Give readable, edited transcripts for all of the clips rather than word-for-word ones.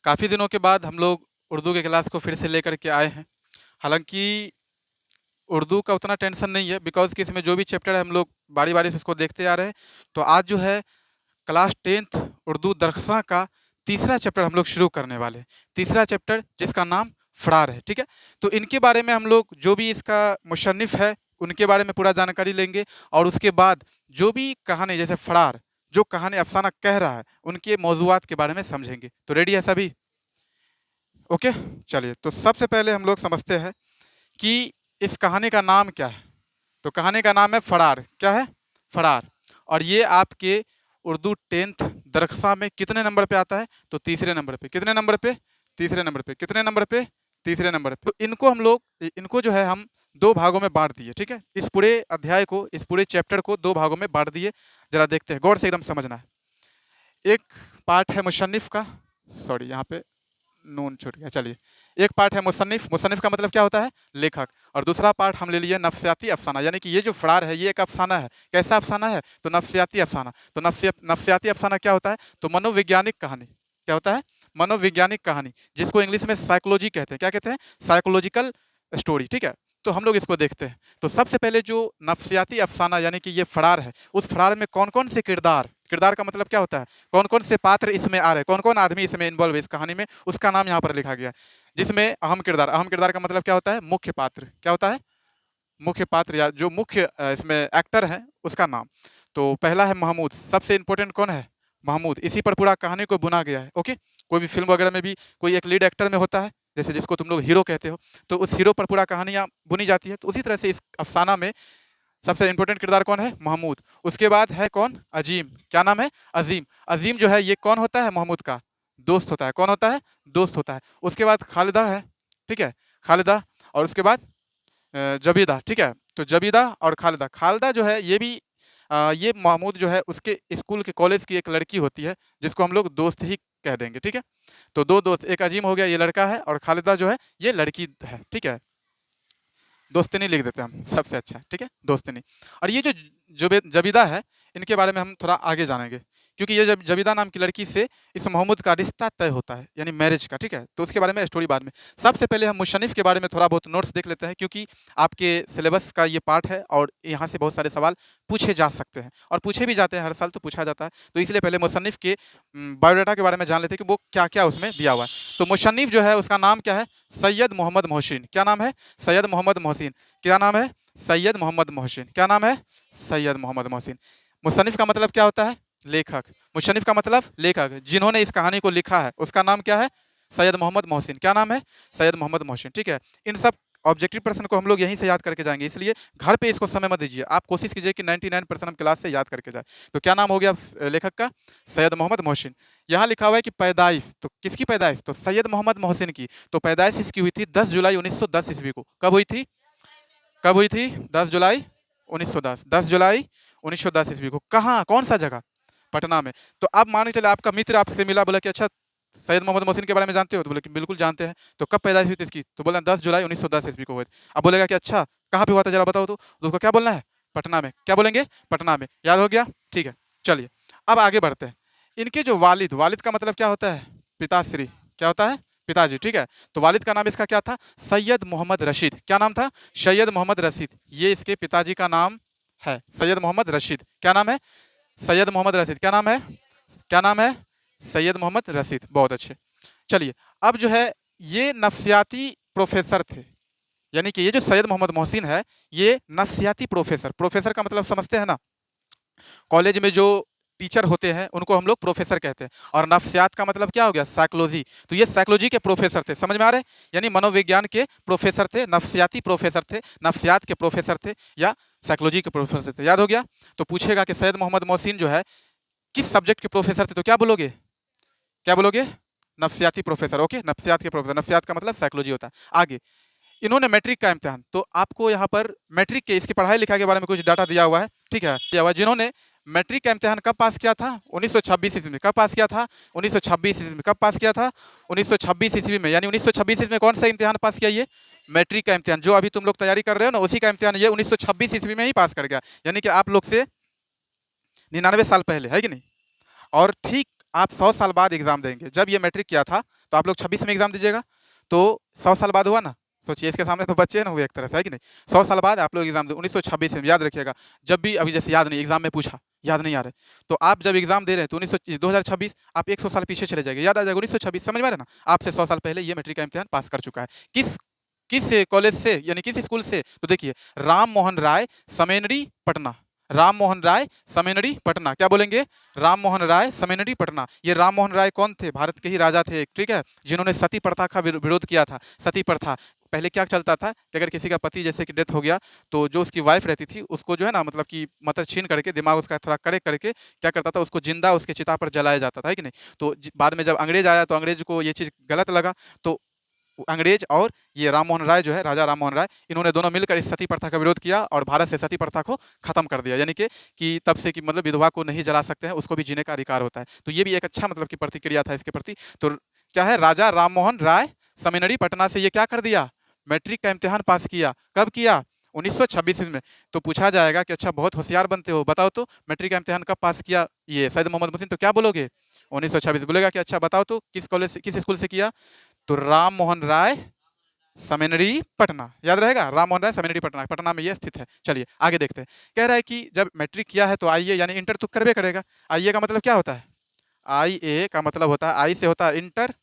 काफ़ी दिनों के बाद हम लोग उर्दू के क्लास को फिर से लेकर के आए हैं। हालाँकि उर्दू का उतना टेंशन नहीं है बिकॉज़ कि इसमें जो भी चैप्टर है हम लोग बारी-बारी से उसको देखते आ रहे हैं। तो आज जो है क्लास 10th उर्दू दरख्सां का तीसरा चैप्टर हम लोग शुरू करने वाले हैं। तीसरा चैप्टर जिसका नाम फ़रार है, ठीक है? तो इनके बारे में हम लोग जो भी इसका मुसन्निफ़ है, उनके बारे में पूरा जानकारी लेंगे और उसके बाद जो भी कहानी जैसे फ़रार, जो कहानी अफ़साना कह रहा है, उनके मौज़ूआत के बारे में समझेंगे। तो रेडी है सभी? ओके? चलिए, तो सबसे पहले हम लोग समझते हैं कि इस कहानी का नाम क्या है? तो कहानी का नाम है फ़रार। क्या है? फ़रार। और ये आपके उर्दू 10th दरख्सा में कितने नंबर पे आता है? तो तीसरे नंबर पे। कितने नंबर पे? तीसरे नंबर पे। कितने नंबर पे? तीसरे नंबर पे। तो इनको हम लोग इनको जो है हम 2 भागों में बाँट दिए, ठीक है? इस पूरे अध्याय को, इस पूरे चैप्टर को 2 भागों में बाँट दिए। ज़रा देखते हैं, गौर से एकदम समझना है। एक पार्ट है मुसन्निफ़ का, सॉरी यहाँ पे नून छूट गया। चलिए, एक पार्ट है मुसन्निफ़। मुसन्निफ़ का मतलब क्या होता है? लेखक। और दूसरा पार्ट हम ले लिए नफ्सियाती अफ़साना, यानी कि ये जो फ़रार है ये एक अफ़साना है। कैसा अफ़साना है? तो नफ्सियाती अफ़साना। तो नफ्सियाती अफ़साना क्या होता है? तो मनोवैज्ञानिक कहानी। क्या होता है? मनोवैज्ञानिक कहानी, जिसको इंग्लिश में साइकोलॉजी कहते हैं। क्या कहते हैं? साइकोलॉजिकल स्टोरी, ठीक है? तो हम लोग इसको देखते हैं। तो सबसे पहले जो नफ्सियाती अफ़साना यानी कि ये फ़रार है, उस फ़रार में कौन-कौन से किरदार, किरदार का मतलब क्या होता है? कौन-कौन से पात्र इसमें आ रहे हैं, कौन-कौन आदमी इसमें इन्वॉल्व है इस कहानी में, उसका नाम यहाँ पर लिखा गया है। जिसमें अहम किरदार का मतलब क्या होता है? मुख्य पात्र। क्या होता है? मुख्य पात्र या जो मुख्य इसमें एक्टर हैं, उसका नाम। तो पहला है महमूद। सबसे इम्पोर्टेंट कौन है? महमूद। इसी पर पूरा कहानी को बुना गया है, ओके? कोई भी फ़िल्म वगैरह में भी कोई एक लीड एक्टर में होता है, जैसे जिसको तुम लोग हीरो कहते हो, तो उस हीरो पर पूरा कहानियाँ बुनी जाती है। तो उसी तरह से इस अफ़साना में सबसे इम्पोर्टेंट किरदार कौन है? महमूद। उसके बाद है कौन? अजीम। क्या नाम है? अज़ीम। अज़ीम जो है ये कौन होता है महमूद का? दोस्त होता है। कौन होता है? दोस्त होता है। उसके बाद खालिदा है, ठीक है? खालिदा। और उसके बाद जबीदा, ठीक है? तो जबीदा और खालिदा। खालिदा जो है ये भी ये महमूद जो है उसके स्कूल के कॉलेज की एक लड़की होती है, जिसको हम लोग दोस्त ही कह देंगे, ठीक है? तो 2 दोस्त, एक अजीम हो गया, ये लड़का है, और खालिदा जो है ये लड़की है, ठीक है? दोस्तिनी लिख देते हैं हम, सबसे अच्छा, ठीक है? दोस्तिनी। और ये जो जबीदा है, इनके बारे में हम थोड़ा आगे जानेंगे, क्योंकि ये जब जबीदा नाम की लड़की से इस महमूद का रिश्ता तय होता है, यानी मैरिज का, ठीक है? तो उसके बारे में स्टोरी बाद में। सबसे पहले हम मुशन्निफ़ के बारे में थोड़ा बहुत नोट्स देख लेते हैं, क्योंकि आपके सिलेबस का ये पार्ट है और यहाँ से बहुत सारे सवाल पूछे जा सकते हैं और पूछे भी जाते हैं, हर साल तो पूछा जाता है। तो इसलिए पहले मुसन्निफ़ के बायोडाटा के बारे में जान लेते हैं कि वो क्या-क्या उसमें दिया हुआ है। तो मुसन्निफ़ जो है उसका नाम क्या है? सैयद मोहम्मद मोहसिन। क्या नाम है? सैयद मोहम्मद मोहसिन। क्या नाम है? सैयद मोहम्मद मोहसिन। क्या नाम है? सैयद मोहम्मद मोहसिन। मुसन्निफ़ का मतलब क्या होता है? लेखक। मुसन्निफ़ का मतलब लेखक। जिन्होंने इस कहानी को लिखा है, उसका नाम क्या है? सैयद मोहम्मद मोहसिन। क्या नाम है? सैयद मोहम्मद मोहसिन, ठीक है? इन सब ऑब्जेक्टिव प्रश्न को हम लोग यहीं से याद करके जाएँगे, इसलिए घर पे इसको समय मत दीजिए। आप कोशिश कीजिए कि 99% हम क्लास से याद करके जाएँ। तो क्या नाम हो गया लेखक का? सैयद मोहम्मद मोहसिन। यहाँ लिखा हुआ है कि पैदाइश, तो किसकी पैदाइश? तो सैयद मोहम्मद मोहसिन की। तो पैदाइश इसकी हुई थी 10 जुलाई 1910 ईस्वी को। कब हुई थी? कब हुई थी? 10 जुलाई 1910। 10 जुलाई 1910 ईस्वी को। कहाँ? कौन-सा जगह? पटना में। तो अब मान के चलिए आपका मित्र आपसे मिला, बोला कि अच्छा सैयद मोहम्मद मोहसिन के बारे में जानते हो? तो बोले कि बिल्कुल जानते हैं। तो कब पैदाइश हुई थी इसकी? तो बोला 10 जुलाई 1910 ईस्वी को हुई थी। अब बोलेगा कि अच्छा कहाँ पे हुआ था ज़रा बताओ तो? उसको क्या बोलना है? पटना में। क्या बोलेंगे? पटना में। याद हो गया? ठीक है। चलिए, अब आगे बढ़ते हैं। इनके जो वालिद, वालिद का मतलब क्या होता है? पिताश्री। क्या होता है? पिताजी, ठीक है? तो वालिद का नाम इसका क्या था? सैयद मोहम्मद रशीद। क्या नाम था? सैयद मोहम्मद रशीद। ये इसके पिताजी का नाम है, सैयद मोहम्मद रशीद। क्या नाम है? सैयद मोहम्मद रशीद। क्या नाम है? क्या नाम है? सैयद मोहम्मद रशीद। बहुत अच्छे। चलिए, अब जो है ये नफ्सियाती प्रोफ़ेसर थे। यानी कि ये जो सैयद मोहम्मद मोहसिन है, ये नफ्सियाती प्रोफ़ेसर, प्रोफ़ेसर का मतलब समझते हैं ना? कॉलेज में जो टीचर होते हैं उनको हम लोग प्रोफेसर कहते हैं, और नफ्सियात का मतलब क्या हो गया? साइकोलॉजी। तो ये साइकोलॉजी के प्रोफेसर थे, समझ में आ रहे हैं? यानी मनोविज्ञान के प्रोफेसर थे, नफ्सियाती प्रोफेसर थे, नफ्सियात के प्रोफेसर थे या साइकोलॉजी के प्रोफेसर थे। याद हो गया? तो पूछेगा कि सैयद मोहम्मद मोहसिन जो है किस सब्जेक्ट के प्रोफेसर थे, तो क्या बोलोगे? क्या बोलोगे? नफ्सियाती प्रोफेसर। ओके, नफ्सियात के प्रोफेसर। नफ्सियात का मतलब साइकोलॉजी होता है। आगे, इन्होंने मैट्रिक का इम्तिहान, तो आपको यहाँ पर मैट्रिक के इसकी पढ़ाई लिखाई के बारे में कुछ डाटा दिया हुआ है, ठीक है? दिया हुआ है। जिन्होंने मैट्रिक का इम्तिहान कब पास किया था? 1926 ईस्वी में। कब पास किया था? 1926 ईस्वी में। कब पास किया था? 1926 ईस्वी में। यानी 1926 ईस्वी में कौन सा इम्तिहान पास किया ये? मैट्रिक का इम्तिहान। जो अभी तुम लोग तैयारी कर रहे हो ना, उसी का इम्तिहान ये 1926 ईस्वी में ही पास कर गया। यानी कि आप लोग से 99 साल पहले, है कि नहीं? और ठीक आप 100 साल बाद एग्जाम देंगे। जब ये मैट्रिक किया था तो आप लोग 26 में एग्जाम दीजिएगा, तो 100 साल बाद हुआ ना। सोचिए, इसके सामने तो बच्चे ना हुए एक तरह से, है कि नहीं। 100 साल बाद आप लोग एग्जाम दे 1926 में, याद रखिएगा। जब भी अभी जैसे याद नहीं, एग्जाम में पूछा याद नहीं आ रहा है, तो आप जब एग्जाम दे रहे हैं तो 2026 आप 100 साल पीछे चले जाएंगे, याद आ जाएगा 1926, समझ में आ रहा है ना। आपसे 100 साल पहले ये मैट्रिक का इम्तिहान पास कर चुका है। किस किस कॉलेज से, यानी किस स्कूल से, तो देखिए राम मोहन राय समेनरी पटना। राम मोहन राय समेनरी पटना, क्या बोलेंगे, राम मोहन राय समेनरी पटना। ये राम मोहन राय कौन थे, भारत के ही राजा थे, ठीक है, जिन्होंने सती प्रथा का विरोध किया था। सती प्रथा पहले क्या चलता था कि अगर किसी का पति जैसे कि डेथ हो गया, तो जो उसकी वाइफ रहती थी उसको जो है ना, मतलब कि मतलब छीन करके दिमाग उसका थोड़ा करेक्ट करके क्या करता था, उसको जिंदा उसके चिता पर जलाया जाता था, है कि नहीं। तो बाद में जब अंग्रेज आया तो अंग्रेज को ये चीज़ गलत लगा, तो अंग्रेज और ये राम मोहन राय जो है, राजा राम मोहन राय, इन्होंने दोनों मिलकर इस सती प्रथा का विरोध किया और भारत से सती प्रथा को खत्म कर दिया। यानी कि तब से कि मतलब विधवा को नहीं जला सकते हैं, उसको भी जीने का अधिकार होता है। तो ये भी एक अच्छा मतलब की प्रतिक्रिया था इसके प्रति। तो क्या है, राजा राम मोहन राय समेनरी पटना से ये क्या कर दिया, मैट्रिक का इम्तिहान पास किया। कब किया, 1926 में। तो पूछा जाएगा कि अच्छा बहुत होशियार बनते हो, बताओ तो मैट्रिक का इम्तिहान कब पास किया ये सैयद मोहम्मद मुहसिन, तो क्या बोलोगे 1926 बोलेगा कि अच्छा बताओ तो किस कॉलेज से, किस स्कूल से किया, तो राम मोहन राय समेनरी पटना, याद रहेगा, राम मोहन राय समेनरी पटना, पटना में ये स्थित है। चलिए आगे देखते हैं। कह रहा है कि जब मैट्रिक किया है तो आईए यानी इंटर तो करबे करेगा। आईए का मतलब क्या होता है, आई ए का मतलब होता है, आई से होता है इंटर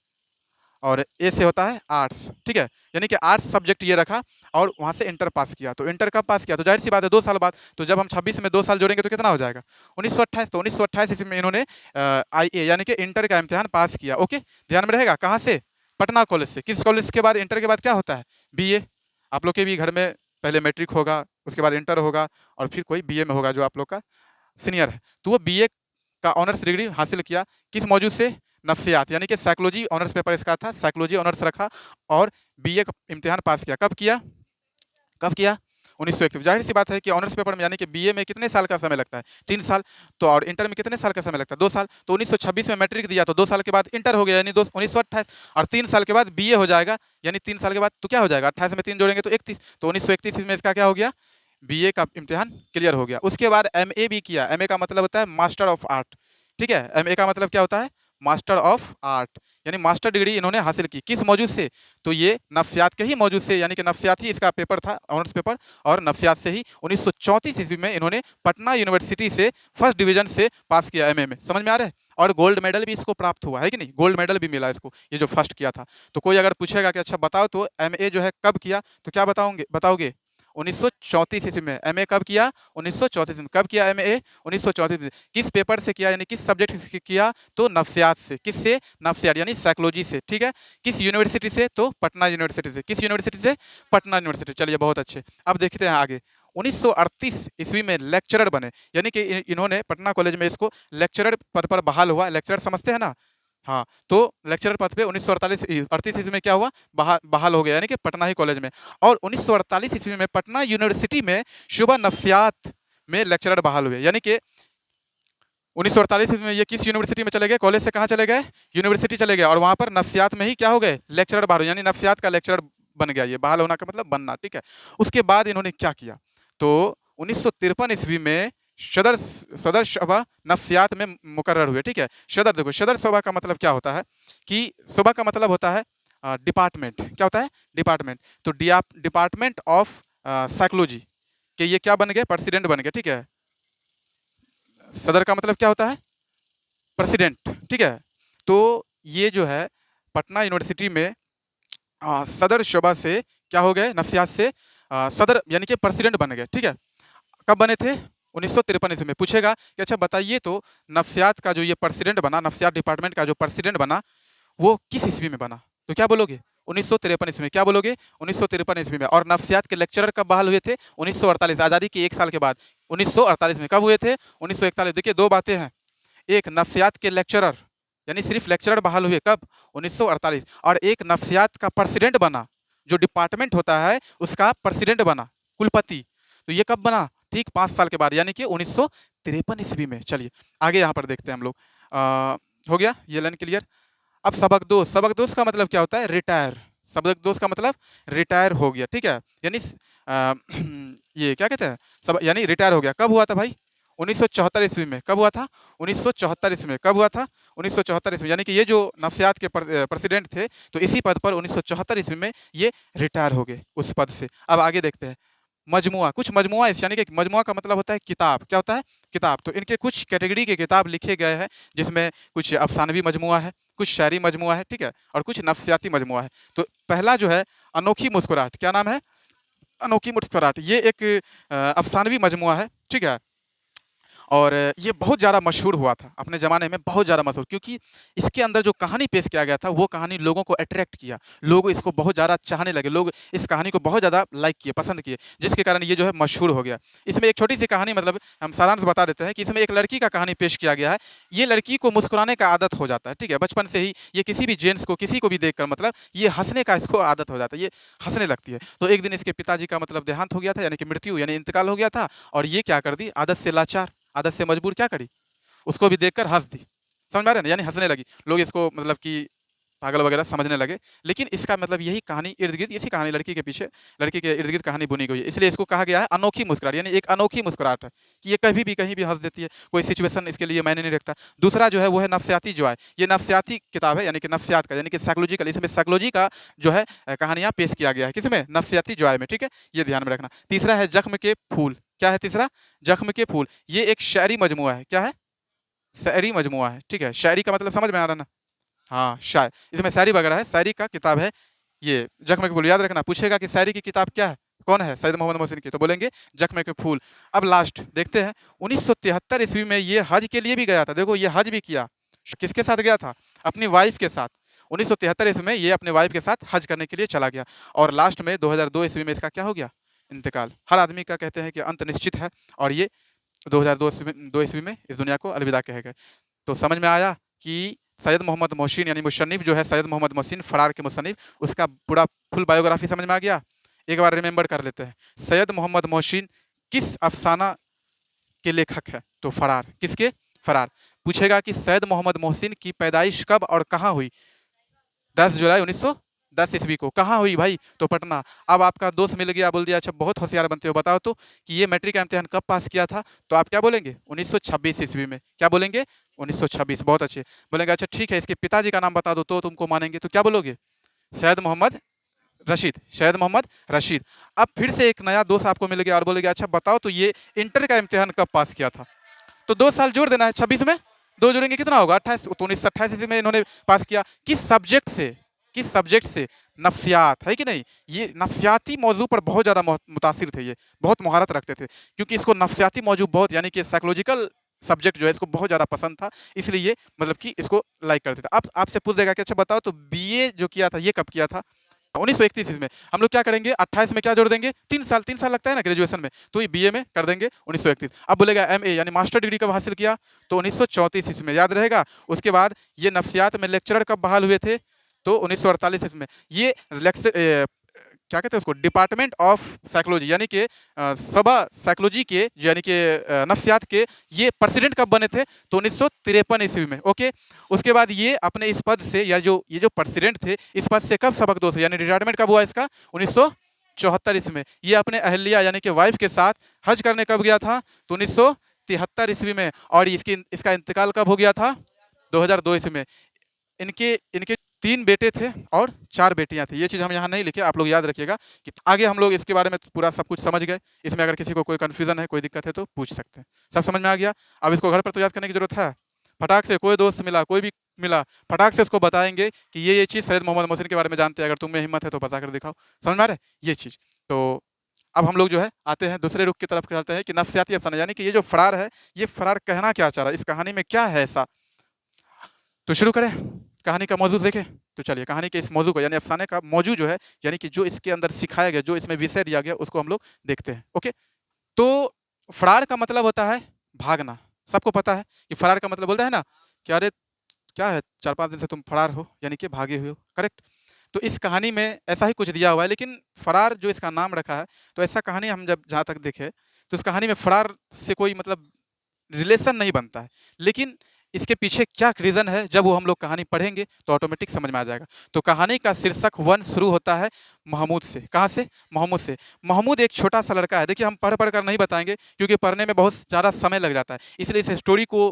और ए से होता है आर्ट्स, ठीक है। यानी कि आर्ट्स सब्जेक्ट ये रखा और वहाँ से इंटर पास किया। तो इंटर कब पास किया, तो जाहिर सी बात है 2 साल बाद। तो जब हम 26 में 2 साल जोड़ेंगे तो कितना हो जाएगा 1928। तो 1928 ईस्वी में इन्होंने आई ए यानी कि इंटर का इम्तिहान पास किया। ओके, ध्यान में रहेगा, कहाँ से, पटना कॉलेज से। किस कॉलेज के बाद, इंटर के बाद क्या होता है, बीए। आप लोग के भी घर में पहले मैट्रिक होगा, उसके बाद इंटर होगा और फिर कोई बीए में होगा जो आप लोग का सीनियर है। तो वो बीए का ऑनर्स डिग्री हासिल किया किस मौजूद से, नफ्सियात, यानी कि साइकोलॉजी ऑनर्स पेपर इसका था, साइकोलॉजी ऑनर्स रखा और बीए का इम्तिहान पास किया। कब किया, कब किया 1931। जाहिर सी बात है कि ऑनर्स पेपर में यानी कि बीए में कितने साल का समय लगता है, 3 साल। तो और इंटर में कितने साल का समय लगता है, 2 साल। तो 1926 में मैट्रिक दिया तो 2 साल के बाद इंटर हो गया यानी 1928, और 3 साल के बाद बीए हो जाएगा, यानी 3 साल के बाद तो क्या हो जाएगा, 28 में 3 जोड़ेंगे तो 31। तो 1931 में इसका क्या हो गया, बीए का इम्तिहान क्लियर हो गया। उसके बाद एमए भी किया। एमए का मतलब होता है मास्टर ऑफ आर्ट, ठीक है। एमए का मतलब क्या होता है, मास्टर ऑफ आर्ट, यानी मास्टर डिग्री इन्होंने हासिल की किस मौजूद से, तो ये नफ्सियात के ही मौजूद से, यानी कि नफ्सियात ही इसका पेपर था, ऑनर्स पेपर, और नफ्सियात से ही 1934 ईस्वी में इन्होंने पटना यूनिवर्सिटी से फर्स्ट डिवीजन से पास किया एमए में, समझ में आ रहा है। और गोल्ड मेडल भी इसको प्राप्त हुआ है कि नहीं, गोल्ड मेडल भी मिला इसको, ये जो फर्स्ट किया था। तो कोई अगर पूछेगा कि अच्छा बताओ तो एमए जो है कब किया, तो क्या बताओगे 1934 ईस्वी में। एमए कब किया, 1934 में। कब किया एमए, 1934 में। किस पेपर से किया, यानी किस सब्जेक्ट से किया, तो नफ्सियात से। किससे, नफ्सियात यानी साइकोलॉजी से, ठीक है। किस यूनिवर्सिटी से, तो पटना यूनिवर्सिटी से। किस यूनिवर्सिटी से, पटना यूनिवर्सिटी। चलिए बहुत अच्छे, अब देखते हैं आगे। 1938 ईस्वी में लेक्चरर बने, यानी कि इन्होंने पटना कॉलेज में इसको लेक्चरर पद पर बहाल हुआ। लेक्चरर समझते हैं ना, हाँ। तो लेक्चरर पद पे 1938 ईस्वी में क्या हुआ, बहाल हो गया, यानी कि पटना ही कॉलेज में। और 1948 ईस्वी में पटना यूनिवर्सिटी में शुबा नफ्सियात में लेक्चरर बहाल हुए, यानी कि 1948 ईस्वी में ये किस यूनिवर्सिटी में चले गए, कॉलेज से कहाँ चले गए, यूनिवर्सिटी चले गए, और वहाँ पर नफ्सियात में ही क्या हो गए, लेक्चरर बहाल, यानी नफ्सियात का लेक्चरर बन गया। ये बहाल होना का मतलब बनना, ठीक है। उसके बाद इन्होंने क्या किया, तो 1953 ईस्वी में सदर शोबा नफ्सियात में मुकर्रर हुए, ठीक है। सदर, देखो सदर शोबा का मतलब क्या होता है, कि शोबा का मतलब होता है डिपार्टमेंट, क्या होता है, डिपार्टमेंट। तो डिपार्टमेंट ऑफ साइकोलॉजी के ये क्या बन गए, प्रेसिडेंट बन गए, ठीक है। सदर का मतलब क्या होता है, प्रेसिडेंट, ठीक है। तो ये जो है पटना यूनिवर्सिटी में सदर शोबा से क्या हो गए, नफ्सियात से सदर यानी कि प्रेसिडेंट बन गए, ठीक है। कब बने थे, 1953 ईस्वी में। पूछेगा कि अच्छा बताइए तो नफ्सियात का जो ये प्रेसिडेंट बना, नफ्सियात डिपार्टमेंट का जो प्रेसिडेंट बना, वो किस ईस्वी में बना, तो क्या बोलोगे 1953 ईस्वी में। क्या बोलोगे 1953 ईस्वी में। और नफ्सियात के लेक्चरर कब बहाल हुए थे, 1948, आज़ादी के 1 साल के बाद 1948 में। कब हुए थे, 1941। देखिए दो बातें हैं, एक नफ्सियात के लेक्चरर यानी सिर्फ लेक्चरर बहाल हुए कब, 1948, और एक नफ्सियात का प्रेसिडेंट बना, जो डिपार्टमेंट होता है उसका प्रेसिडेंट बना, कुलपति। तो ये कब बना, ठीक 5 साल के बाद, यानी कि 1953 ईस्वी में। चलिए आगे यहाँ पर देखते हैं हम लोग। हो गया ये लाइन क्लियर। अब सबकदोश, सबकदोश का मतलब क्या होता है, रिटायर। सबकदोश का मतलब रिटायर हो गया, ठीक है। यानी ये क्या कहते हैं, सब यानी रिटायर हो गया। कब हुआ था भाई, 1974 ईस्वी में। कब हुआ था? 1974 ईस्वी में। कब हुआ था? 1974 ईस्वी, यानी कि ये जो नफ्सियात के प्रेसिडेंट थे, तो इसी पद पर 1974 ईस्वी में ये रिटायर हो गए उस पद से। अब आगे देखते हैं। मजमुआ, कुछ मजमुआ, यानी कि मजमुआ का मतलब होता है किताब। क्या होता है? किताब। तो इनके कुछ कैटेगरी के किताब लिखे गए हैं, जिसमें कुछ अफसानवी मजमुआ है, कुछ शायरी मजमुआ है, ठीक है, और कुछ नफ्सियाती मजमुआ है। तो पहला जो है अनोखी मुस्कुराहट, क्या नाम है? अनोखी मुस्कुराहट। ये एक अफसानवी मजमुआ है, ठीक है, और ये बहुत ज़्यादा मशहूर हुआ था अपने ज़माने में, बहुत ज़्यादा मशहूर, क्योंकि इसके अंदर जो कहानी पेश किया गया था वो कहानी लोगों को अट्रैक्ट किया, लोग इसको बहुत ज़्यादा चाहने लगे, लोग इस कहानी को बहुत ज़्यादा लाइक किए, पसंद किए, जिसके कारण ये जो है मशहूर हो गया। इसमें एक छोटी सी कहानी, मतलब हम सारांश बता देते हैं कि इसमें एक लड़की का कहानी पेश किया गया है। ये लड़की को मुस्कुराने का आदत हो जाता है, ठीक है, बचपन से ही ये किसी भी जेंट्स को, किसी को भी देखकर मतलब ये हंसने का इसको आदत हो जाता है, ये हंसने लगती है। तो एक दिन इसके पिताजी का मतलब देहांत हो गया था, यानी कि मृत्यु, यानी इंतकाल हो गया था, और ये क्या कर दी, आदत से लाचार, आदत से मजबूर क्या करी, उसको भी देखकर हंस दी। समझ में आ रहा है ना? यानी हंसने लगी, लोग इसको मतलब कि पागल वगैरह समझने लगे। लेकिन इसका मतलब यही कहानी इर्द गिर्द, इसी कहानी लड़की के पीछे, लड़की के इर्द गिर्द कहानी बुनी गई है, इसलिए इसको कहा गया है अनोखी मुस्कुराहट, यानी एक अनोखी मुस्कुराहट है कि ये कभी भी कहीं भी हंस देती है, कोई सिचुएशन इसके लिए मैंने नहीं रखता। दूसरा जो है वो है नफ्सियाती जॉय। ये नफ्सियाती किताब है, यानी कि नफ्सियात का, यानी कि साइकोलॉजिकल, इसमें साइकोलॉजी का जो है कहानियाँ पेश किया गया है, किसमें? नफ्सियाती जॉय में, ठीक है, ये ध्यान में रखना। तीसरा है जख्म के फूल। क्या है तीसरा? जख्म के फूल। ये एक शायरी मजमुआ है। क्या है? शायरी मजमुआ है, ठीक है। शायरी का मतलब समझ में आ रहा ना? हाँ, शायर, इसमें शायरी वगैरह है, शायरी का किताब है ये। जख्म के फूल याद रखना, पूछेगा कि शायरी की किताब क्या है, कौन है? सैयद मोहम्मद मोहसिन की, तो बोलेंगे जख्म के फूल। अब लास्ट देखते हैं, 1973 ईस्वी में ये हज के लिए भी गया था। देखो, ये हज भी किया, किसके साथ गया था? अपनी वाइफ के साथ। 1973 ईस्वी में ये अपने वाइफ के साथ हज करने के लिए चला गया, और लास्ट में 2002 ईस्वी में इसका क्या हो गया? इंतकाल। हर आदमी का कहते हैं कि अंत निश्चित है, और ये 2002 ईस्वी में इस दुनिया को अलविदा कहे गए। तो समझ में आया कि सैयद मोहम्मद मोहसिन, यानी मुसन्निफ जो है सैयद मोहम्मद मोहसिन, फरार के मुसन्निफ, उसका पूरा फुल बायोग्राफी समझ में आ गया। एक बार रिमेंबर कर लेते हैं, सैयद मोहम्मद मोहसिन किस अफसाना के लेखक है? तो फरार। किसके? फरार। पूछेगा कि सैयद मोहम्मद मोहसिन की पैदाइश कब और कहाँ हुई? 10 जुलाई 1910 ईस्वी को। कहाँ हुई भाई? तो पटना। अब आपका दोस्त मिल गया, बोल दिया अच्छा बहुत होशियार बनते हो, बताओ तो कि ये मैट्रिक का इम्तिहान कब पास किया था? तो आप क्या बोलेंगे? 1926 ईस्वी में। क्या बोलेंगे? 1926। बहुत अच्छे। बोलेंगे अच्छा ठीक है, इसके पिताजी का नाम बता दो तो तुमको मानेंगे, तो क्या बोलोगे? सैयद मोहम्मद रशीद। सैयद मोहम्मद रशीद। अब फिर से एक नया दोस्त आपको मिल गया और बोलेगा अच्छा बताओ तो ये इंटर का इम्तिहान कब पास किया था? तो 2 साल जोड़ देना है, 26 में 2 जोड़ेंगे कितना होगा? 28। तो 1928 ईस्वी में इन्होंने पास किया। किस सब्जेक्ट से? किस सब्जेक्ट से? नफ्सियात, है कि नहीं? ये नफ्सियाती मौजू पर बहुत ज़्यादा मुतासिर थे, ये बहुत महारत रखते थे, क्योंकि इसको नफ्सियाती मौजू बहुत, यानी कि साइकोलॉजिकल सब्जेक्ट जो है इसको बहुत ज़्यादा पसंद था, इसलिए ये मतलब कि इसको लाइक करते थे। अब आपसे पूछ देगा कि अच्छा बताओ तो बीए जो किया था ये कब किया था? 1931 में। हम लोग क्या करेंगे, 28 में क्या जोड़ देंगे? 3 साल लगता है ना ग्रेजुएशन में, तो ये बीए में कर देंगे 1931। अब बोलेगा एमए यानी मास्टर डिग्री कब हासिल किया? तो 1934 ईस्वी में, याद रहेगा। उसके बाद ये नफ्सियात में लेक्चरर कब बहाल हुए थे? तो 1948 ईस्वी में। ये क्या कहते हैं उसको, डिपार्टमेंट ऑफ साइकोलॉजी, यानी कि सभा साइकोलॉजी के, यानी कि नफ्सियात के ये प्रेसिडेंट कब बने थे? तो 1953 ईस्वी में। ओके। उसके बाद ये अपने इस पद से, या जो ये जो प्रेसिडेंट थे, इस पद से कब सबकदोश, यानी रिटायरमेंट कब हुआ इसका? 1974 ईस्वी में। ये अपने अहलिया यानी कि वाइफ के साथ हज करने कब गया था? तो 1973 ईस्वी में। और इसका इंतकाल कब हो गया था? 2002 ईस्वी में। इनके इनके 3 बेटे थे और 4 बेटियां थी। ये चीज़ हम यहाँ नहीं लिखे, आप लोग याद रखिएगा कि आगे हम लोग इसके बारे में पूरा सब कुछ समझ गए। इसमें अगर किसी को कोई कन्फ्यूजन है, कोई दिक्कत है तो पूछ सकते हैं। सब समझ में आ गया? अब इसको घर पर तो याद करने की जरूरत है। फटाक से कोई दोस्त मिला, कोई भी मिला, फटाक से उसको बताएंगे कि ये चीज़ सैयद मोहम्मद मोहसिन के बारे में जानते हैं, अगर तुम में हिम्मत है तो बता कर दिखाओ। समझ में आ रहा है ये चीज़? तो अब हम लोग जो है आते हैं दूसरे रुख की तरफ चलते हैं कि नफ्सियाती अफसाना, यानी कि ये जो फरार है, ये फरार कहना क्या चाह रहा है, इस कहानी में क्या है ऐसा। तो शुरू करें, कहानी का मौजू देखें। तो चलिए कहानी के इस मौजू को, यानी अफसाने का मौजू जो है, यानी कि जो इसके अंदर सिखाया गया, जो इसमें विषय दिया गया, उसको हम लोग देखते हैं। ओके। तो फरार का मतलब होता है भागना। सबको पता है कि फरार का मतलब बोलता है ना कि अरे क्या है, 4-5 दिन से तुम फरार हो, यानी कि भागे हुए हो। करेक्ट। तो इस कहानी में ऐसा ही कुछ दिया हुआ है, लेकिन फरार जो इसका नाम रखा है, तो ऐसा कहानी हम जब जहाँ तक देखें तो इस कहानी में फरार से कोई मतलब रिलेशन नहीं बनता है। लेकिन इसके पीछे क्या रीज़न है, जब वो हम लोग कहानी पढ़ेंगे तो ऑटोमेटिक समझ में आ जाएगा। तो कहानी का शीर्षक 1 शुरू होता है महमूद से। कहाँ से? महमूद से। महमूद एक छोटा-सा लड़का है। देखिए हम पढ़-पढ़ कर नहीं बताएँगे क्योंकि पढ़ने में बहुत ज़्यादा समय लग जाता है। इसलिए इस स्टोरी को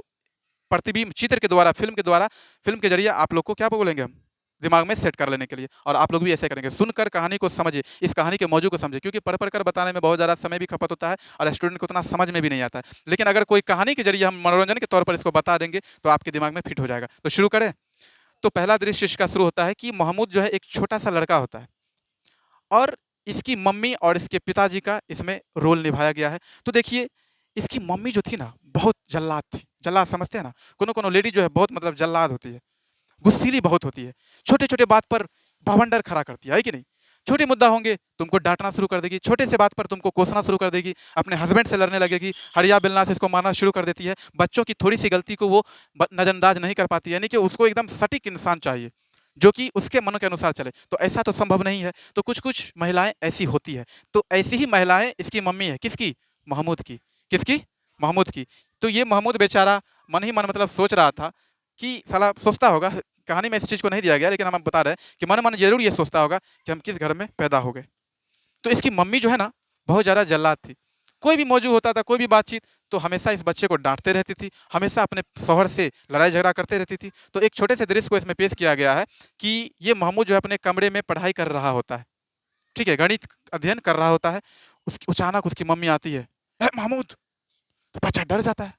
प्रतिबिंब चित्र के द्वारा, फ़िल्म के ज़रिए आप लोग को क्या बोलेंगे हम? दिमाग में सेट कर लेने के लिए, और आप लोग भी ऐसे करेंगे। सुनकर कहानी को समझिए, इस कहानी के मौजू को समझिए, क्योंकि पढ़-पढ़ कर बताने में बहुत ज़्यादा समय भी खपत होता है और स्टूडेंट को उतना समझ में भी नहीं आता है। लेकिन अगर कोई कहानी के ज़रिए हम मनोरंजन के तौर पर इसको बता देंगे, तो आपके दिमाग में फिट हो जाएगा। तो शुरू करें? तो पहला दृश्य इसका शुरू होता है कि महमूद जो है एक छोटा-सा लड़का होता है और इसकी मम्मी और इसके पिताजी का इसमें रोल निभाया गया है। तो देखिए, इसकी मम्मी जो थी ना, बहुत जल्लाद थी। जल्लाद समझते हैं ना? कोनो-कोनो लेडी जो है बहुत मतलब जल्लाद होती है। गुस्सीली बहुत होती है। छोटे-छोटे बात पर बवंडर खड़ा करती है कि नहीं? छोटे मुद्दा होंगे, तुमको डाँटना शुरू कर देगी, छोटे से बात पर तुमको कोसना शुरू कर देगी, अपने हस्बैंड से लड़ने लगेगी, हड़िया बेलना से इसको मारना शुरू कर देती है। बच्चों की थोड़ी-सी गलती को वो नज़रअंदाज नहीं कर पाती है, यानी कि उसको एकदम सटीक इंसान चाहिए, जो कि उसके मन के अनुसार चले। तो ऐसा तो संभव नहीं है, तो कुछ-कुछ महिलाएँ ऐसी होती है। तो ऐसी ही महिलाएँ इसकी मम्मी है, किसकी? महमूद की। किसकी? महमूद की। तो ये महमूद बेचारा मन ही मन मतलब सोच रहा था कि साला सोचता होगा, कहानी में इस चीज़ को नहीं दिया गया, लेकिन हम बता रहे हैं कि मन-मन ज़रूर ये सोचता होगा कि हम किस घर में पैदा हो गए। तो इसकी मम्मी जो है ना, बहुत ज़्यादा जल्लाद थी। कोई भी मौजू होता था, कोई भी बातचीत, तो हमेशा इस बच्चे को डाँटते रहती थी, हमेशा अपने शौहर से लड़ाई-झगड़ा करते रहती थी। तो एक छोटे से दृश्य को इसमें पेश किया गया है कि ये महमूद जो है अपने कमरे में पढ़ाई कर रहा होता है, ठीक है? गणित अध्ययन कर रहा होता है। अचानक उसकी मम्मी आती है, "ए महमूद!" तो बच्चा डर जाता है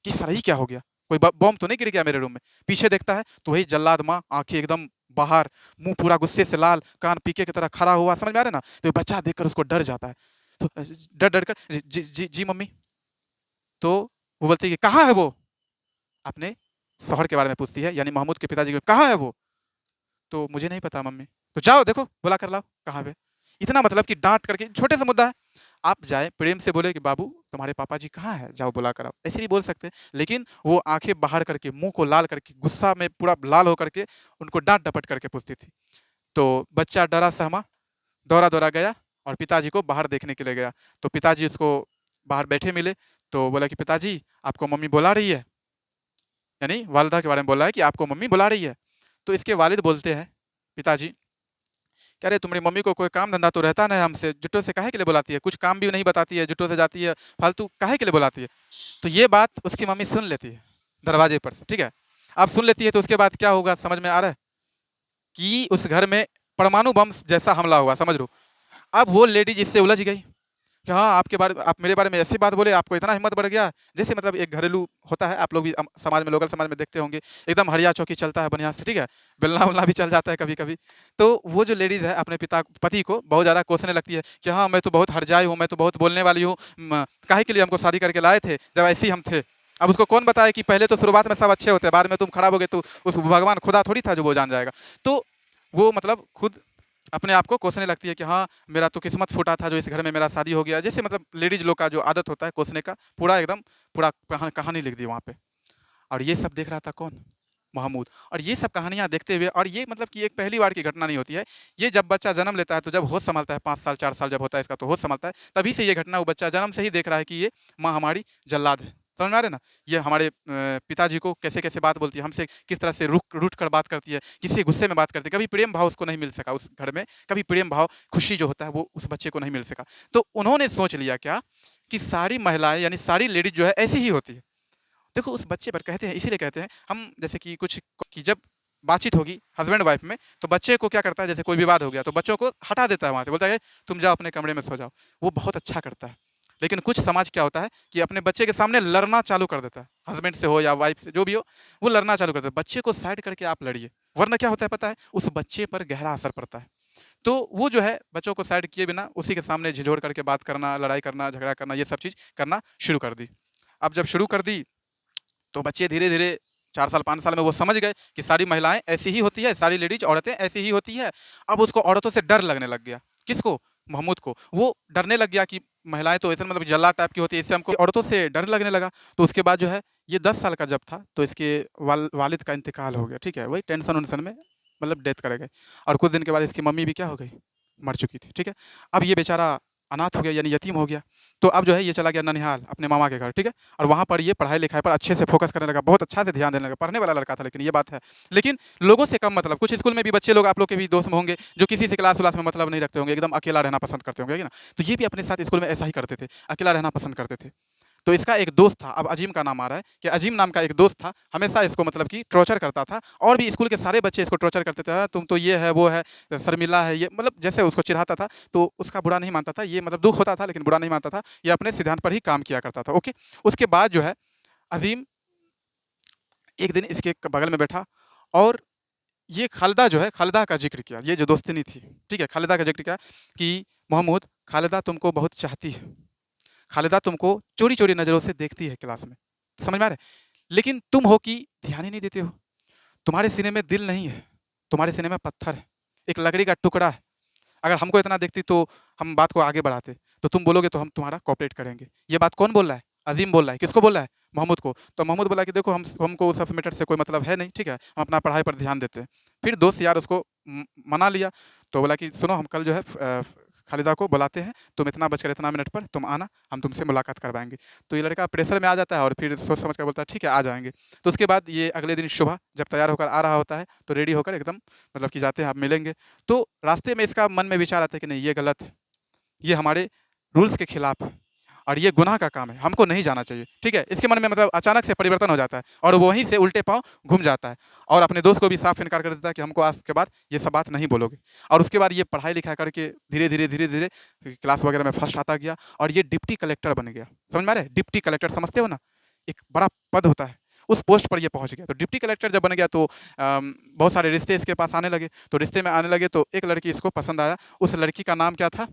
कि साला ये क्या हो गया? कोई ब बम तो नहीं गिर गया मेरे रूम में? पीछे देखता है तो वही जल्लाद माँ, आँखें एकदम बाहर, मुँह पूरा गुस्से से लाल, कान पीके की तरह खड़ा हुआ, समझ में आ रहा है ना? तो ये बच्चा देखकर उसको डर जाता है। तो डर-डर कर जी मम्मी। तो वो बोलती है कि कहाँ है वो? अपने शौहर के बारे में पूछती है, यानी महमूद के पिताजी को, कहाँ है वो? तो मुझे नहीं पता मम्मी। तो जाओ देखो, बुला कर लाओ, कहाँ पे? इतना मतलब कि डाँट करके, छोटे से मुद्दा है। आप जाएँ, प्रेम से बोले कि बाबू तुम्हारे पापा जी कहाँ हैं? जाओ बुला कर आओ। ऐसे भी बोल सकते हैं, लेकिन वो आँखें बाहर करके, मुँह को लाल करके, गुस्सा में पूरा लाल हो करके उनको डाँट-डपट करके पूछती थी। तो बच्चा डरा-सहमा दौड़ा-दौड़ा गया और पिताजी को बाहर देखने के लिए गया। तो पिताजी उसको बाहर बैठे मिले, तो बोला कि पिताजी आपको मम्मी बुला रही है। यानी वालिदा के बारे में बोल रहा है कि आपको मम्मी बुला रही है। तो इसके वालिद बोलते हैं, पिताजी, कह रहे तुम्हारी मम्मी को कोई काम धंधा तो रहता नहीं हमसे, जुट्टो से काहे के लिए बुलाती है? कुछ काम भी नहीं बताती है, जुट्टो से जाती है, फालतू काहे के लिए बुलाती है? तो ये बात उसकी मम्मी सुन लेती है, दरवाजे पर से, ठीक है? अब सुन लेती है तो उसके बाद क्या होगा समझ में आ रहा है? कि उस घर में परमाणु बम जैसा हमला हुआ, समझ लो। अब वो लेडीज़ इससे उलझ गई कि हाँ, आप मेरे बारे में ऐसी बात बोले, आपको इतना हिम्मत बढ़ गया। जैसे मतलब एक घरेलू होता है, आप लोग भी समाज में, लोकल समाज में देखते होंगे, एकदम हरिया-चौकी चलता है बढ़िया से, ठीक है? बेलना-वेलना भी चल जाता है कभी-कभी। तो वो जो लेडीज़ है अपने पति को बहुत ज़्यादा कोसने लगती है कि हाँ, मैं तो बहुत हरजाई हूँ, मैं तो बहुत बोलने वाली हूँ, काहे के लिए हमको शादी करके लाए थे, जब ऐसे ही हम थे। अब उसको कौन बताए कि पहले तो शुरुआत में सब अच्छे होते हैं, बाद में तुम खराब हो गए, तो उस भगवान खुदा थोड़ी था जो वो जान जाएगा। तो वो मतलब खुद अपने आप को कोसने लगती है कि हाँ, मेरा तो किस्मत फूटा था जो इस घर में मेरा शादी हो गया। जैसे मतलब लेडीज़ लोग का जो आदत होता है कोसने का, पूरा एकदम पूरा कहानी लिख दी वहाँ पे। और ये सब देख रहा था कौन? महमूद। और ये सब कहानियाँ देखते हुए, और ये मतलब कि एक पहली बार की घटना नहीं होती है। ये जब बच्चा जन्म लेता है, तो जब होश संभलता है, 5 साल 4 साल जब होता है इसका, तो होश संभलता है, तभी से ये घटना वो बच्चा जन्म से ही देख रहा है कि ये माँ हमारी जल्लाद है। समझ में आ रहा है ना? ये हमारे पिताजी को कैसे-कैसे बात बोलती है, हमसे किस तरह से रूठ कर बात करती है, किसी गुस्से में बात करती है। कभी प्रेम भाव उसको नहीं मिल सका उस घर में, कभी प्रेम भाव, खुशी जो होता है वो उस बच्चे को नहीं मिल सका। तो उन्होंने सोच लिया क्या, कि सारी महिलाएँ यानी सारी लेडीज़ जो है ऐसी ही होती है। देखो उस बच्चे पर कहते हैं, इसीलिए कहते हैं हम, जैसे कि कुछ कि जब बातचीत होगी हस्बैंड वाइफ में, तो बच्चे को क्या करता है, जैसे कोई विवाद हो गया तो बच्चों को हटा देता है वहाँ से, बोलता है तुम जाओ अपने कमरे में सो जाओ। वो बहुत अच्छा करता है। लेकिन कुछ समाज क्या होता है कि अपने बच्चे के सामने लड़ना चालू कर देता है, हस्बैंड से हो या वाइफ से, जो भी हो, वो लड़ना चालू कर देता है। बच्चे को साइड करके आप लड़िए, वरना क्या होता है पता है, उस बच्चे पर गहरा असर पड़ता है। तो वो जो है बच्चों को साइड किए बिना उसी के सामने झिझोड़ करके बात करना, लड़ाई करना, झगड़ा करना, ये सब चीज़ करना शुरू कर दी। अब जब शुरू कर दी, तो बच्चे धीरे-धीरे 4 साल 5 साल में वो समझ गए कि सारी महिलाएँ ऐसी ही होती है, सारी लेडीज़ औरतें ऐसी ही होती है। अब उसको औरतों से डर लगने लग गया। किसको? महमूद को। वो डरने लग गया कि महिलाएँ तो ऐसे मतलब जल्लाद टाइप की होती है, इससे हमको औरतों से डर लगने लगा। तो उसके बाद जो है, ये 10 साल का जब था, तो इसके वालिद का इंतकाल हो गया, ठीक है? वही टेंशन-वेंशन में मतलब डेथ कर गए। और कुछ दिन के बाद इसकी मम्मी भी क्या हो गई? मर चुकी थी, ठीक है? अब ये बेचारा अनाथ हो गया यानी यतीम हो गया। तो अब जो है ये चला गया ननिहाल अपने मामा के घर, ठीक है? और वहाँ पर ये पढ़ाई-लिखाई पर अच्छे से फ़ोकस करने लगा, बहुत अच्छा से ध्यान देने लगा, पढ़ने वाला लड़का था लेकिन ये बात है। लेकिन लोगों से कम मतलब, कुछ स्कूल में भी बच्चे लोग आप लोग के भी दोस्त में होंगे, जो किसी से क्लास-व्लास में मतलब नहीं रखते होंगे, एकदम अकेला रहना पसंद करते होंगे, है ना? तो ये भी अपने साथ स्कूल में ऐसा ही करते थे, अकेला रहना पसंद करते थे। तो इसका एक दोस्त था, अब अजीम का नाम आ रहा है कि अजीम नाम का एक दोस्त था, हमेशा इसको मतलब कि टॉर्चर करता था और भी स्कूल के सारे बच्चे इसको टॉर्चर करते थे, तुम तो ये है, वो है, शर्मिला है, ये मतलब जैसे उसको चिढ़ाता था, तो उसका बुरा नहीं मानता था, ये मतलब दुःख होता था लेकिन बुरा नहीं मानता था, ये अपने सिद्धांत पर ही काम किया करता था, ओके? उसके बाद जो है अज़ीम एक दिन इसके बगल में बैठा और ये खालिदा जो है, खालिदा का ज़िक्र किया, ये जो दोस्तिनी थी, ठीक है? खालिदा का ज़िक्र किया कि महमूद, खालिदा तुमको बहुत चाहती है। खालिदा तुमको चोरी-चोरी नज़रों से देखती है क्लास में, समझ में आ रहा है? लेकिन तुम हो कि ध्यान ही नहीं देते हो। तुम्हारे सीने में दिल नहीं है, तुम्हारे सीने में पत्थर है, एक लकड़ी का टुकड़ा है। अगर हमको इतना देखती तो हम बात को आगे बढ़ाते, तो तुम बोलोगे तो हम तुम्हारा कोऑपरेट करेंगे। ये बात कौन बोल रहा है? अज़ीम बोल रहा है, किसको बोल रहा है? महमूद को। तो महमूद बोला कि देखो हमको उस सब मैटर से कोई मतलब है नहीं, ठीक है? हम अपना पढ़ाई पर ध्यान देते हैं। फिर दोस्त यार उसको मना लिया, तो बोला कि सुनो हम कल जो है खालिदा को बुलाते हैं, तुम इतना बजकर इतना मिनट पर तुम आना, हम तुमसे मुलाकात करवाएँगे। तो ये लड़का प्रेशर में आ जाता है और फिर सोच समझ कर बोलता है ठीक है, आ जाएँगे। तो उसके बाद ये अगले दिन सुबह जब तैयार होकर आ रहा होता है, तो रेडी होकर एकदम मतलब कि जाते हैं, आप मिलेंगे। तो रास्ते में इसका मन में विचार आता है कि नहीं ये गलत है, ये हमारे रूल्स के खिलाफ है और ये गुनाह का काम है, हमको नहीं जाना चाहिए, ठीक है? इसके मन में मतलब अचानक से परिवर्तन हो जाता है और वो वहीं से उल्टे पाँव घूम जाता है और अपने दोस्त को भी साफ इनकार कर देता है कि हमको आज के बाद ये सब बात नहीं बोलोगे। और उसके बाद ये पढ़ाई-लिखाई करके धीरे-धीरे क्लास वगैरह में फर्स्ट आता गया और ये डिप्टी कलेक्टर बन गया। समझ में आ रहा है? डिप्टी कलेक्टर समझते हो ना? एक बड़ा पद होता है, उस पोस्ट पर ये पहुँच गया। तो डिप्टी कलेक्टर जब बन गया तो बहुत सारे रिश्ते इसके पास आने लगे। तो रिश्ते में आने लगे तो एक लड़की इसको पसंद आया, उस लड़की का नाम क्या था?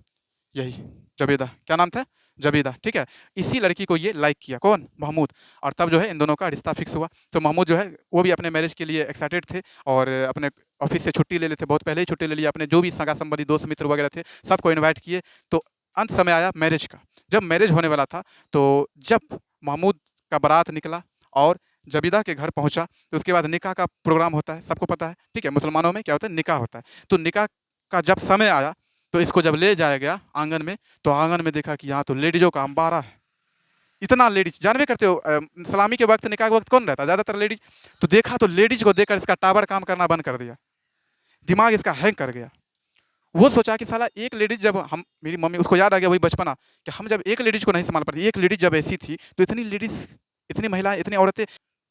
यही जबेदा। क्या नाम था? जबेदा, ठीक है? इसी लड़की को ये लाइक किया, कौन? महमूद। और तब जो है इन दोनों का रिश्ता फिक्स हुआ। तो महमूद जो है वो भी अपने मैरिज के लिए एक्साइटेड थे और अपने ऑफिस से छुट्टी ले लेते, बहुत पहले ही छुट्टी ले लिया, अपने जो भी सगा-संबंधी दोस्त मित्र वगैरह थे सबको इनवाइट किए। तो अंत समय आया मैरिज का। जब मैरिज होने वाला था तो जब महमूद का बारात निकला और जबीदा के घर पहुँचा, तो उसके बाद निकाह का प्रोग्राम होता है, सबको पता है, ठीक है? मुसलमानों में क्या होता है? निकाह होता है। तो निकाह का जब समय आया तो इसको जब ले जाया गया आंगन में, तो आंगन में देखा कि यहाँ तो लेडीज़ों का अंबारा है। इतना लेडीज़ जानबे करते हो सलामी के वक़्त, निकाह के वक़्त कौन रहता है? ज़्यादातर लेडीज़। तो देखा तो लेडीज़ को देखकर इसका टावर काम करना बंद कर दिया। दिमाग इसका हैंग कर गया। वो सोचा कि साला एक लेडीज़ जब हम मेरी मम्मी उसको याद आ गया वही बचपना कि हम जब एक लेडीज़ को नहीं सँभाल पाते, एक लेडीज़ जब ऐसी थी, तो इतनी लेडीज़, इतनी महिलाएँ, इतनी औरतें,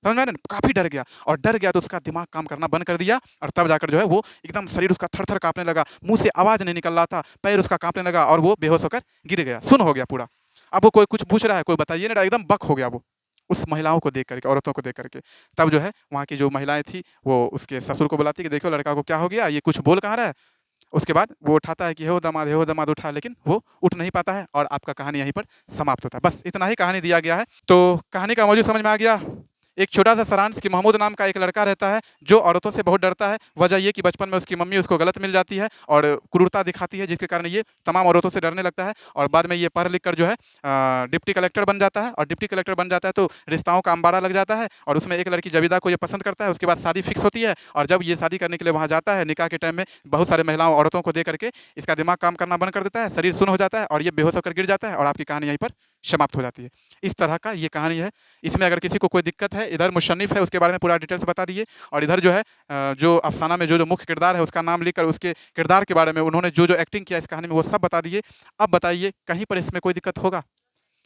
समझ में आ रहा है ना? काफ़ी डर गया और डर गया तो उसका दिमाग काम करना बंद कर दिया और तब जाकर जो है वो एकदम शरीर उसका थर-थर काँपने लगा, मुँह से आवाज़ नहीं निकल रहा था, पैर उसका काँपने लगा और वो बेहोश होकर गिर गया, सुन्न हो गया पूरा। अब वो कोई कुछ पूछ रहा है, कोई बताइए नहीं रहा, एकदम बक हो गया वो, उस महिलाओं को देख कर के, औरतों को देख कर के। तब जो है वहाँ की जो महिलाएँ थी, वो उसके ससुर को बुलाती कि देखो लड़का को क्या हो गया, ये कुछ बोल कहाँ रहा है? उसके बाद वो उठाता है कि हे हो दामाद उठा, लेकिन वो उठ नहीं पाता है और आपका कहानी यहीं पर समाप्त होता है। बस इतना ही कहानी दिया गया है। तो कहानी का मौजूद समझ में आ गया। एक छोटा-सा सारांश कि महमूद नाम का एक लड़का रहता है, जो औरतों से बहुत डरता है। वजह ये कि बचपन में उसकी मम्मी उसको गलत मिल जाती है और क्रूरता दिखाती है, जिसके कारण ये तमाम औरतों से डरने लगता है और बाद में ये पढ़ लिख कर जो है डिप्टी कलेक्टर बन जाता है और डिप्टी कलेक्टर बन जाता है तो रिश्ताओं का अंबारा लग जाता है और उसमें एक लड़की जबीदा को ये पसंद करता है। उसके बाद शादी फिक्स होती है और जब ये शादी करने के लिए वहाँ जाता है, निकाह के टाइम में बहुत सारे महिलाओं, औरतों को देख कर के इसका दिमाग काम करना बंद कर देता है, शरीर सुन्न हो जाता है और ये बेहोश होकर गिर जाता है और आपकी कहानी यहीं पर समाप्त हो जाती है। इस तरह का ये कहानी है। इसमें अगर किसी को कोई दिक्कत है, इधर मुसन्निफ़ है उसके बारे में पूरा डिटेल्स बता दिए और इधर जो है जो अफ़साना में जो मुख्य किरदार है उसका नाम लिखकर उसके किरदार के बारे में उन्होंने जो एक्टिंग किया इस कहानी में वो सब बता दिए। अब बताइए कहीं पर इसमें कोई दिक्कत होगा?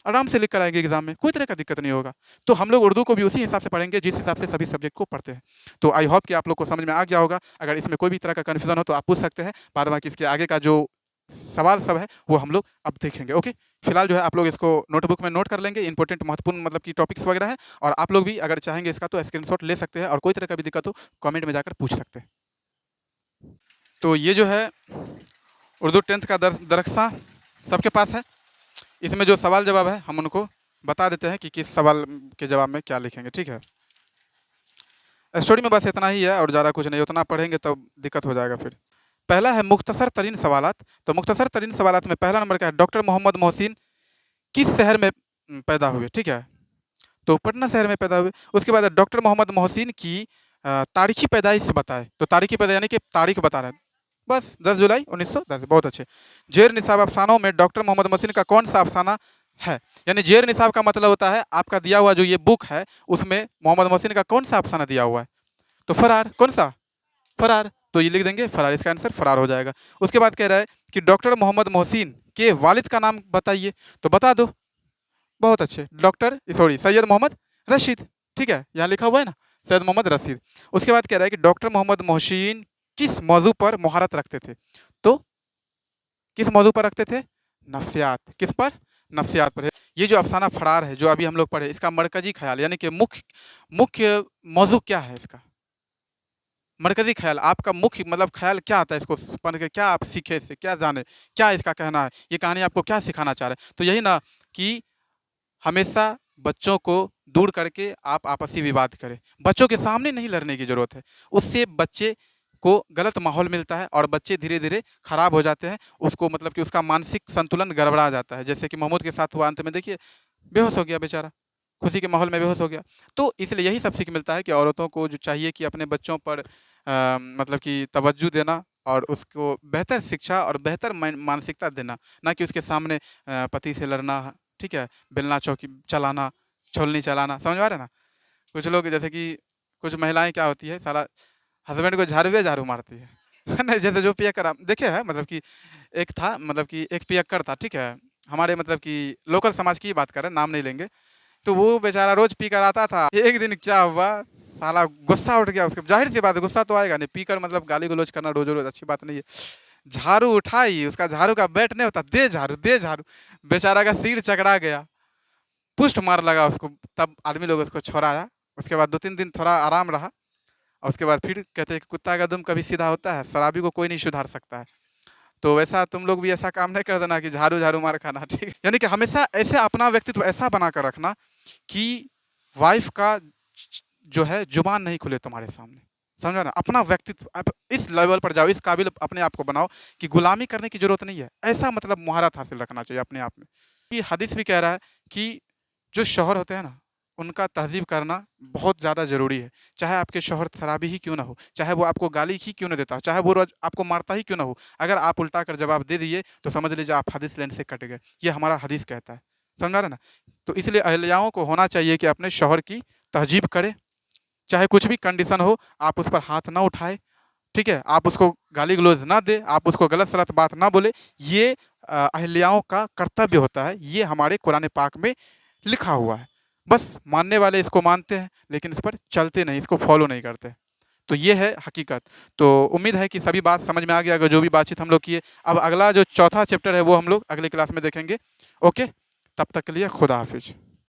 आराम से लिख कर आएँगे एग्ज़ाम में, कोई तरह का दिक्कत नहीं होगा। तो हम लोग उर्दू को भी उसी हिसाब से पढ़ेंगे जिस हिसाब से सभी सब्जेक्ट को पढ़ते हैं। तो आई होप कि आप लोग को समझ में आ गया होगा। अगर इसमें कोई भी तरह का कन्फ्यूज़न हो तो आप पूछ सकते हैं। बाद बाकी इसके आगे का जो सवाल सब है वो हम लोग अब देखेंगे, ओके? फिलहाल जो है आप लोग इसको नोटबुक में नोट कर लेंगे, इम्पोर्टेंट महत्वपूर्ण मतलब कि टॉपिक्स वगैरह है और आप लोग भी अगर चाहेंगे इसका तो स्क्रीनशॉट ले सकते हैं और कोई तरह का भी दिक्कत हो कमेंट में जाकर पूछ सकते हैं। तो ये जो है उर्दू 10th का दरख्सा सबके पास है। इसमें जो सवाल जवाब है हम उनको बता देते हैं कि किस सवाल के जवाब में क्या लिखेंगे, ठीक है? स्टोरी में बस इतना ही है और ज़्यादा कुछ नहीं, उतना पढ़ेंगे तब दिक्कत हो जाएगा फिर। पहला है मुख्तसर तरीन सवालात। तो मुख्तसर तरीन सवालात में पहला नंबर क्या है? डॉक्टर मोहम्मद मोहसिन किस शहर में पैदा हुए? ठीक है, तो पटना शहर में पैदा हुए। उसके बाद डॉक्टर मोहम्मद मोहसिन की तारीखी पैदाइश बताएं। तो तारीखी पैदा यानी कि तारीख बता रहे हैं, बस 10 जुलाई 1910। बहुत अच्छे। जेर निसाब अफसानों में डॉक्टर मोहम्मद मोहसिन का कौन सा अफसाना है? यानी जेर निसाब का मतलब होता है आपका दिया हुआ जो ये बुक है उसमें मोहम्मद मोहसिन का कौन सा अफसाना दिया हुआ है? तो फरार। कौन सा? फरार। तो ये लिख देंगे फरार, इसका आंसर फरार हो जाएगा। उसके बाद कह रहा है कि डॉक्टर मोहम्मद मोहसिन के वालिद का नाम बताइए, तो बता दो। बहुत अच्छे। Doctor sorry Syed Mohammad Rashid. ठीक है, यहाँ लिखा हुआ है ना, सैयद मोहम्मद रशीद। उसके बाद कह रहा है कि डॉक्टर मोहम्मद मोहसिन किस मौजू पर मुहारत रखते थे? तो किस मौजू पर रखते थे? नफ्सियात। किस पर? नफ्सियात पर। ये जो अफसाना फरार है जो अभी हम लोग पढ़े, इसका मरकजी ख्याल यानी कि मुख्य मुख्य मौजू क्या है इसका? मरकजी ख्याल, आपका मुख्य मतलब ख्याल क्या आता है इसको पढ़ के? क्या आप सीखे इससे, क्या जाने, क्या इसका कहना है, ये कहानी आपको क्या सिखाना चाह रहे हैं? तो यही ना कि हमेशा बच्चों को दूर करके आप आपसी विवाद करें। बच्चों के सामने नहीं लड़ने की ज़रूरत है, उससे बच्चे को गलत माहौल मिलता है और बच्चे धीरे धीरे खराब हो जाते हैं। उसको मतलब कि उसका मानसिक संतुलन गड़बड़ा जाता है, जैसे कि महमूद के साथ हुआ। अंत में देखिए बेहोश हो गया बेचारा, खुशी के माहौल में बेहोश हो गया। तो इसलिए यही सब सीख मिलता है कि औरतों को जो चाहिए कि अपने बच्चों पर मतलब कि तवज्जो देना और उसको बेहतर शिक्षा और बेहतर मानसिकता देना, ना कि उसके सामने पति से लड़ना, ठीक है, बेलना चौकी चलाना, छोलनी चलाना। समझ में आ रहा है ना? कुछ लोग जैसे कि कुछ महिलाएं क्या होती है, साला हस्बैंड को झाड़ू मारती है नहीं, जैसे जो पियक्कर आप देखे है, मतलब कि एक था, मतलब कि एक पियक्कर था, ठीक है, हमारे मतलब कि लोकल समाज की बात करें, नाम नहीं लेंगे। तो वो बेचारा रोज पी कर आता था। एक दिन क्या हुआ, साला गुस्सा उठ गया उसके। जाहिर सी बात है गुस्सा तो आएगा नहीं, पी कर मतलब गाली गलौज करना रोज रोज अच्छी बात नहीं है। झाड़ू उठाई, उसका झाड़ू का बैट नहीं होता, दे झाड़ू दे झाड़ू। बेचारा का सिर चकरा गया, पुष्ट मार लगा उसको। तब आदमी लोग उसको छोड़ाया। उसके बाद 2-3 दिन थोड़ा आराम रहा और उसके बाद फिर कहते हैं कि कुत्ता का दुम कभी सीधा होता है, शराबी को कोई नहीं सुधार सकता है। तो वैसा तुम लोग भी ऐसा काम नहीं कर देना कि झाड़ू झाड़ू मार खाना, ठीक है? यानी कि हमेशा ऐसे अपना व्यक्तित्व ऐसा बना कर रखना कि वाइफ का जो है जुबान नहीं खुले तुम्हारे सामने। समझा ना? अपना व्यक्तित्व आप इस लेवल पर जाओ, इस काबिल अपने आप को बनाओ कि गुलामी करने की जरूरत नहीं है। ऐसा मतलब मुहारत हासिल रखना चाहिए अपने आप में। कि हदीस भी कह रहा है कि जो शौहर होते हैं ना, उनका तहज़ीब करना बहुत ज़्यादा ज़रूरी है। चाहे आपके शौहर शराबी ही क्यों ना हो, चाहे वो आपको गाली ही क्यों ना देता हो, चाहे वो रोज़ आपको मारता ही क्यों ना हो, अगर आप उल्टा कर जवाब दे दिए तो समझ लीजिए आप हदीस लाइन से कट गए। ये हमारा हदीस कहता है। समझा रहे ना? तो इसलिए अहलियाओं को होना चाहिए कि अपने शौहर की तहज़ीब करें, चाहे कुछ भी कंडीशन हो, आप उस पर हाथ ना उठाए, ठीक है? आप उसको गाली गलौज ना दे, आप उसको गलत सलत बात ना बोले। ये अहलियाओं का कर्तव्य होता है। ये हमारे कुरान पाक में लिखा हुआ है। बस मानने वाले इसको मानते हैं लेकिन इस पर चलते नहीं, इसको फॉलो नहीं करते। तो ये है हकीकत। तो उम्मीद है कि सभी बात समझ में आ गया, अगर जो भी बातचीत हम लोग किए। अब अगला जो चौथा चैप्टर है वो हम लोग अगली क्लास में देखेंगे। ओके, तब तक के लिए खुदा हाफिज।